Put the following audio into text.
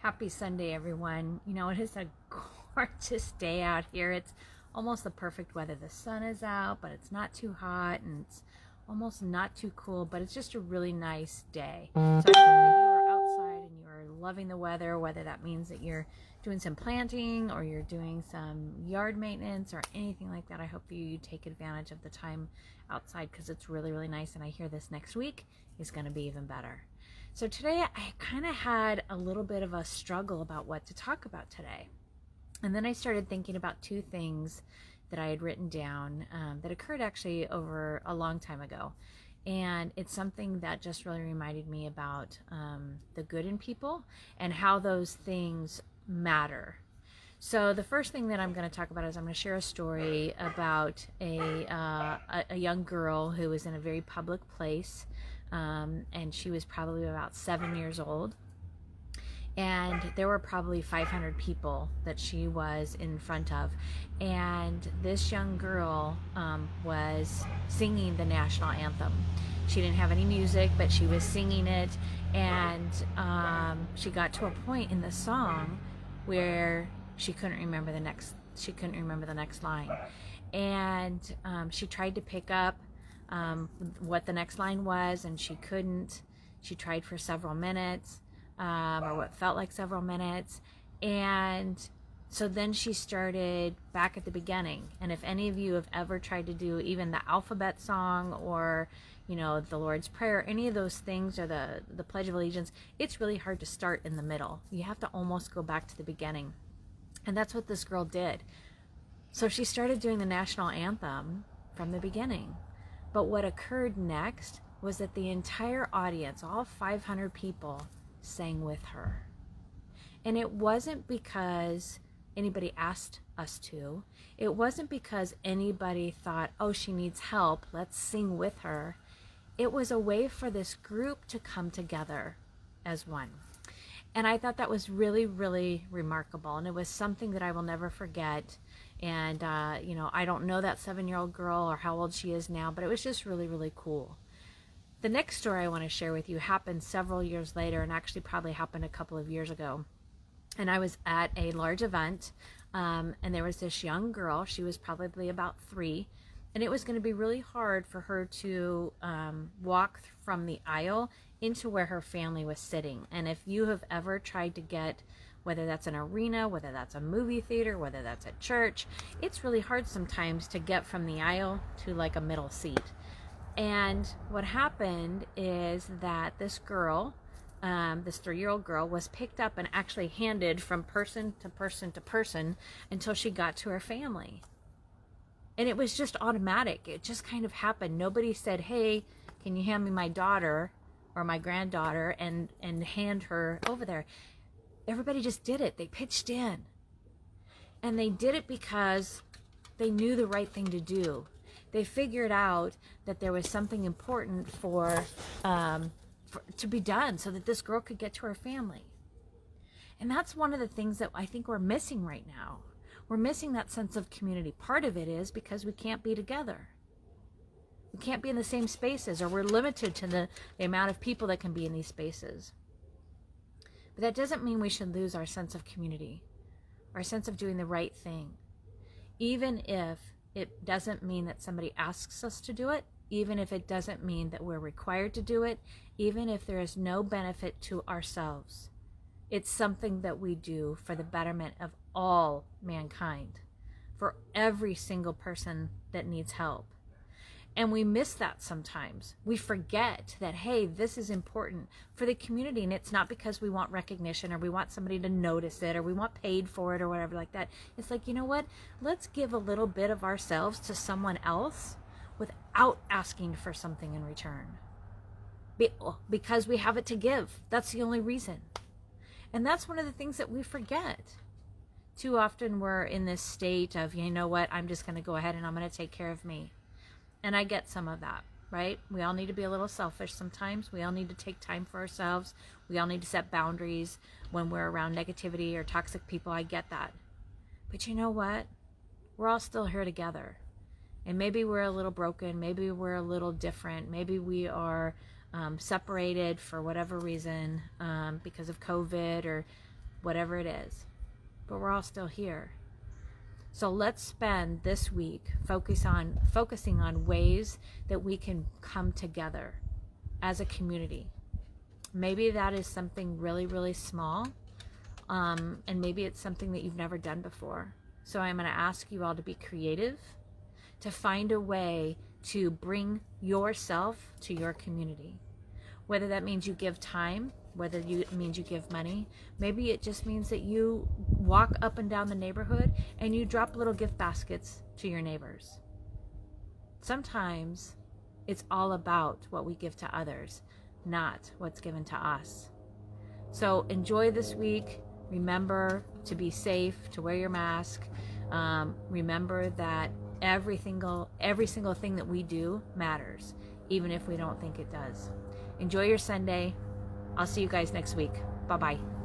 Happy Sunday, everyone. It is a gorgeous day out here. It's almost the perfect weather. The sun is out, but it's not too hot, and it's almost not too cool, but it's just a really nice day. So I hope that you are outside and you are loving the weather, whether that means that you're doing some planting or you're doing some yard maintenance or anything like that. I hope that you take advantage of the time outside because it's really, really nice, and I hear this next week is going to be even better. So today I kind of had a little bit of a struggle about what to talk about today. And then I started thinking about two things that I had written down that occurred actually over a long time ago. And it's something that just really reminded me about the good in people and how those things matter. So the first thing that I'm going to talk about is I'm going to share a story about a young girl who was in a very public place. And she was probably about 7 years old, and there were probably 500 people that she was in front of, and this young girl was singing the national anthem. She didn't have any music, but she was singing it, and she got to a point in the song where she couldn't remember the next line, and she tried to pick up what the next line was, and she couldn't. She tried for several minutes, or what felt like several minutes, and so then she started back at the beginning. And if any of you have ever tried to do even the alphabet song, or the Lord's Prayer, any of those things, or the Pledge of Allegiance, it's really hard to start in the middle. You have to almost go back to the beginning, and that's what this girl did. So she started doing the national anthem from the beginning. But what occurred next was that the entire audience, all 500 people, sang with her. And it wasn't because anybody asked us to. It wasn't because anybody thought, oh, she needs help, let's sing with her. It was a way for this group to come together as one. And I thought that was really, really remarkable. And it was something that I will never forget. And, I don't know that 7-year-old girl or how old she is now, but it was just really, really cool. The next story I want to share with you happened several years later, and actually probably happened a couple of years ago. And I was at a large event, and there was this young girl. She was probably about 3, and it was going to be really hard for her to walk from the aisle into where her family was sitting. And if you have ever tried to get, whether that's an arena, whether that's a movie theater, whether that's a church, it's really hard sometimes to get from the aisle to like a middle seat. And what happened is that this girl, this 3-year-old girl, was picked up and actually handed from person to person to person until she got to her family. And it was just automatic. It just kind of happened. Nobody said, hey, can you hand me my daughter or my granddaughter and hand her over there. Everybody just did it. They pitched in. And they did it because they knew the right thing to do. They figured out that there was something important for to be done so that this girl could get to her family. And that's one of the things that I think we're missing right now. We're missing that sense of community. Part of it is because we can't be together. We can't be in the same spaces, or we're limited to the amount of people that can be in these spaces. But that doesn't mean we should lose our sense of community, our sense of doing the right thing. Even if it doesn't mean that somebody asks us to do it, even if it doesn't mean that we're required to do it, even if there is no benefit to ourselves. It's something that we do for the betterment of all mankind, for every single person that needs help. And we miss that sometimes. We forget that, hey, this is important for the community. And it's not because we want recognition or we want somebody to notice it or we want paid for it or whatever like that. It's like, you know what? Let's give a little bit of ourselves to someone else without asking for something in return. Because we have it to give. That's the only reason. And that's one of the things that we forget. Too often we're in this state of, you know what, I'm just going to go ahead and I'm going to take care of me. And I get some of that, right? We all need to be a little selfish sometimes. We all need to take time for ourselves. We all need to set boundaries when we're around negativity or toxic people. I get that. But you know what? We're all still here together. And maybe we're a little broken. Maybe we're a little different. Maybe we are separated for whatever reason, because of COVID or whatever it is. But we're all still here. So let's spend this week focusing on ways that we can come together as a community. Maybe that is something really, really small, and maybe it's something that you've never done before. So I'm going to ask you all to be creative, to find a way to bring yourself to your community. Whether that means you give time, whether it means you give money, maybe it just means that you walk up and down the neighborhood and you drop little gift baskets to your neighbors. Sometimes it's all about what we give to others, not what's given to us. So enjoy this week. Remember to be safe, to wear your mask. Remember that every single thing that we do matters, even if we don't think it does. Enjoy your Sunday. I'll see you guys next week. Bye-bye.